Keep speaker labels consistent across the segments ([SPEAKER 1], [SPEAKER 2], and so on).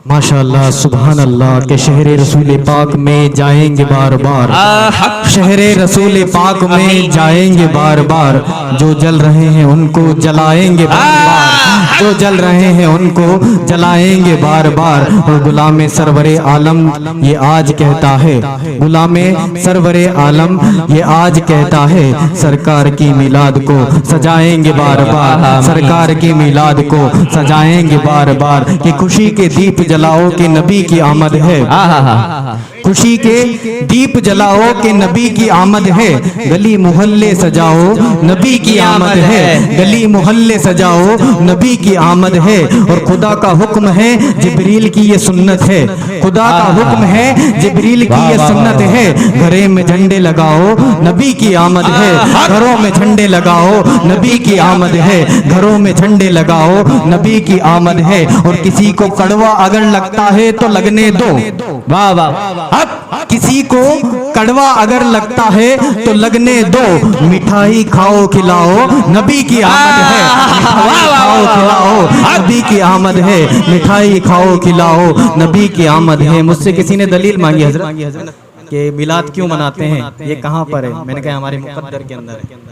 [SPEAKER 1] माशाअल्लाह सुभान अल्लाह के शहर रसूल पाक में जाएंगे बार बार, शहर रसूल पाक में जाएंगे बार बार। जो जल रहे हैं उनको जलाएंगे बार बार, जो जल रहे हैं उनको जलाएंगे बार बार। और गुलाम सरवरे आलम ये आज कहता है, गुलाम सरवरे आलम ये आज कहता है, सरकार की मिलाद को सजाएंगे बार बार, सरकार की मिलाद को सजाएंगे बार बार। कि खुशी के दीप जलाओ कि नबी की आमद है, खुशी के दीप जलाओ कि नबी की आमद है। गली मोहल्ले सजाओ नबी की आमद है, गली मोहल्ले सजाओ नबी की आमद है। और खुदा का हुक्म है जिब्रील की ये सुन्नत है, खुदा का हुक्म है जिब्रील की ये सुन्नत है। घरे में झंडे लगाओ नबी की आमद है, घरों में झंडे लगाओ नबी की आमद है, घरों में झंडे लगाओ नबी की आमद है। और किसी को कड़वा अगर लगता है तो लगने दो, वाह वाह। अब किसी को कड़वा अगर लगता है तो लगने दो, मिठाई खाओ खिलाओ नबी की आमद है, मिठाई खाओ खिलाओ नबी की आमद है, मिठाई खाओ खिलाओ नबी की आमद है। मुझसे किसी ने दलील मांगी हज़रत कि मिलाद क्यों मनाते हैं, ये कहाँ पर है? मैंने कहा हमारे मुकद्दर के अंदर है।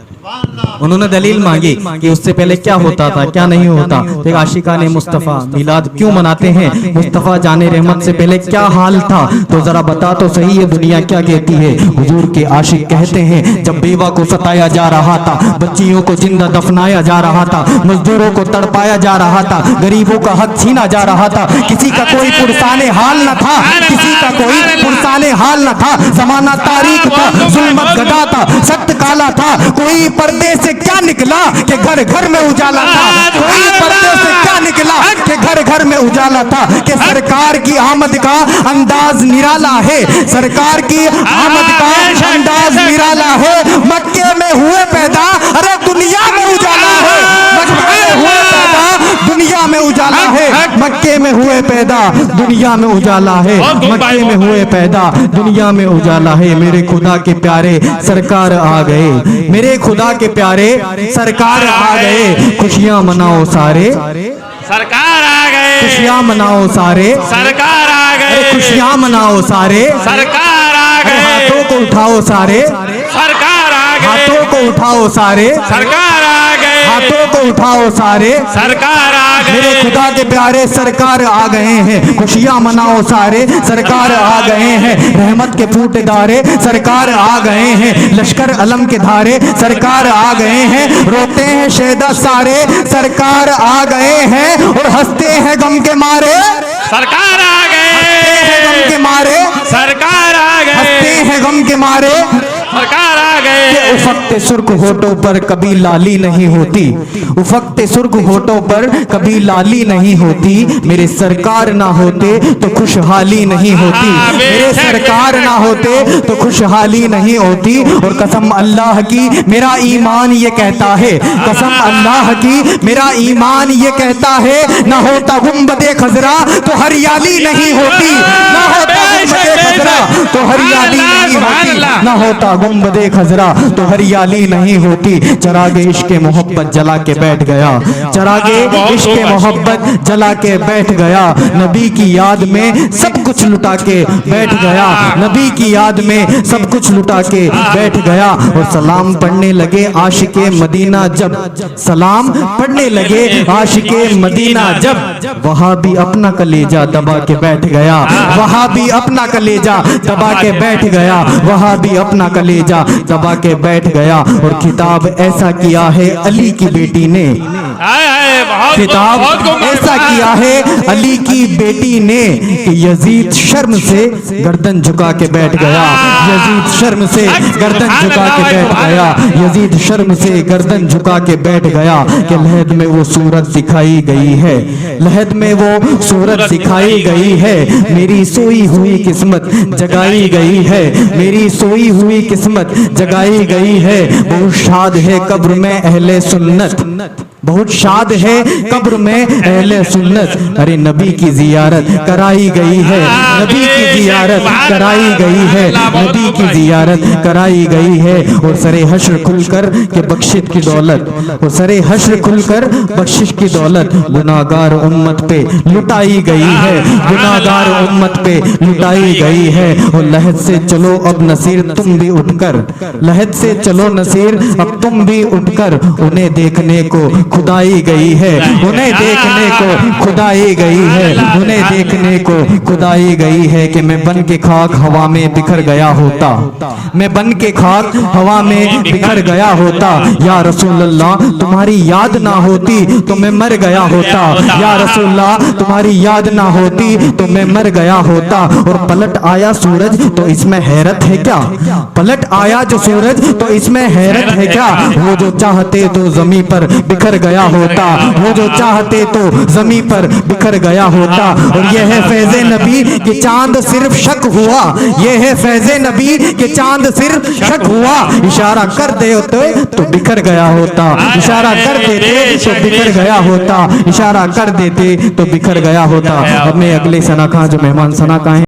[SPEAKER 1] उन्होंने दलील मांगी कि उससे पहले क्या होता था क्या नहीं होता। तो आशिकाने मुस्तफ़ा मिलाद क्यों मनाते हैं, मुस्तफ़ा जाने रहमत से पहले क्या हाल था, तो जरा बता तो सही ये दुनिया क्या कहती है। हुजूर के आशिक कहते हैं जब बेवा को सताया जा रहा था, बच्चियों को जिंदा दफनाया जा रहा था, मजदूरों को तड़पाया जा रहा था, गरीबों का हक छीना जा रहा था, किसी का कोई पुरसाने हाल न था, किसी का कोई पुरसाने हाल न था। जमाना तारीख था, जुल्मत गदा था, सख्त काला था। कोई पर्दे से क्या निकला कि घर घर में उजाला था, कोई पर्दे से क्या निकला कि घर घर में उजाला था। कि सरकार की आमद का अंदाज निराला है, सरकार की आमद का अंदाज निराला है। मक्के में हुए पैदा, अरे दुनिया में उजाला है, मक्के में हुए पैदा दुनिया में उजाला है, मक्के में हुए पैदा दुनिया में उजाला है, मक्के में हुए पैदा दुनिया में उजाला है। मेरे खुदा के प्यारे सरकार आ गए, मेरे खुदा के प्यारे सरकार आ गए। खुशियां मनाओ सारे
[SPEAKER 2] सरकार आ गए,
[SPEAKER 1] खुशियां मनाओ सारे
[SPEAKER 2] सरकार आ गए,
[SPEAKER 1] खुशियां मनाओ सारे
[SPEAKER 2] सरकार आ गए।
[SPEAKER 1] हाथों को उठाओ सारे,
[SPEAKER 2] सरकार आ गए,
[SPEAKER 1] हाथों को उठाओ सारे,
[SPEAKER 2] सरकार आ गए,
[SPEAKER 1] हाथों को उठाओ सारे,
[SPEAKER 2] सरकार आ गए।
[SPEAKER 1] मेरे खुदा के प्यारे सरकार आ गए हैं। खुशियां मनाओ सारे, सरकार आ गए हैं। रहमत के फूटेदारे सरकार आ गए हैं, लश्कर अलम के धारे सरकार आ गए हैं। रोते हैं शहदा सारे, सरकार आ गए हैं। और हंसते हैं गम के मारे,
[SPEAKER 2] सरकार आ गए,
[SPEAKER 1] हंसते हैं गम के मारे,
[SPEAKER 2] सरकार आ गए,
[SPEAKER 1] हंसते हैं गम के मारे।
[SPEAKER 2] सरकार आ गए।
[SPEAKER 1] उफकते सुर्ख होठों पर कभी लाली नहीं होती, उफकते सुर्ख होठों पर कभी लाली नहीं होती। मेरे सरकार ना होते तो खुशहाली नहीं होती, मेरे सरकार ना होते तो खुशहाली नहीं होती। और कसम अल्लाह की मेरा ईमान ये कहता है, कसम अल्लाह की मेरा ईमान ये कहता है, ना होता गुंबदे खजरा तो हरियाली नहीं होती, ना होता गुंबदे खजरा तो हरियाली नहीं होती, ना होता गुंबदे खजरा तो हरियाली नहीं होती। चरागे इश्क मोहब्बत जला के बैठ गया, चरागे इश्क मोहब्बत जला के बैठ गया। नबी की याद में सब कुछ लुटा के बैठ गया, नबी की याद में सब कुछ लुटा के बैठ गया। और सलाम पढ़ने लगे आशिके मदीना जब, सलाम पढ़ने लगे आशिके मदीना जब, वहां भी अपना कलेजा दबा के बैठ गया, वहां भी अपना कलेजा दबा के बैठ गया, वहां भी अपना कलेजा दबा के बैठ गया। और खिताब ऐसा किया है अली की बेटी ने, खिताब ऐसा किया है अली की बेटी ने कि यजीद शर्म से गर्दन झुका के बैठ गया, यजीद शर्म से गर्दन झुका के बैठ गया, यजीद शर्म से गर्दन झुका के बैठ गया। कि लहद में वो सूरत दिखाई गई है, लहद में वो सूरत दिखाई गई है। मेरी सोई हुई किस्मत जगाई गई है, मेरी सोई हुई किस्मत जगाई गई है। बहुत शाद है कब्र में अहले सुन्नत, बहुत शाद है कब्र में अहले सुन्नत। अरे नबी की जियारत कराई गई है, नबी की जियारत कराई गई है, नबी की जियारत कराई गई है। और सरे हश्र खुलकर के बख्शिश की दौलत, और सरे हश्र खुलकर बख्शिश की दौलत गुनाहगार उम्मत पे लुटाई गई है, गुनाहगार उम्मत पे लुटाई गई है। और लहद से चलो अब नसीर तुम भी उठकर, लहद से चलो नसीर अब तुम भी उठकर। उन्हें देखने को खुदाई गई है, उन्हें देखने को खुदाई गई है, उन्हें देखने को खुदाई गई है। कि मैं बन के खाक हवा में बिखर गया होता, मैं बन के खाक हवा में बिखर गया होता। या रसूल अल्लाह तुम्हारी याद ना होती तो मैं मर गया होता, या रसूल अल्लाह तुम्हारी याद ना होती तो मैं मर गया होता। और पलट आया सूरज तो इसमें हैरत है क्या, पलट आया जो सूरज तो इसमें हैरत है क्या। वो जो चाहते तो जमी पर बिखर गया होता, वो जो चाहते तो जमी पर बिखर गया होता। और यह है फैज़े नबी कि चांद सिर्फ शक हुआ, यह है फैज़े नबी कि चांद सिर्फ शक हुआ। इशारा कर दे तो बिखर गया होता, इशारा कर देते तो बिखर गया होता, इशारा कर देते तो बिखर गया होता। अब मैं अगले सना का जो मेहमान सना का है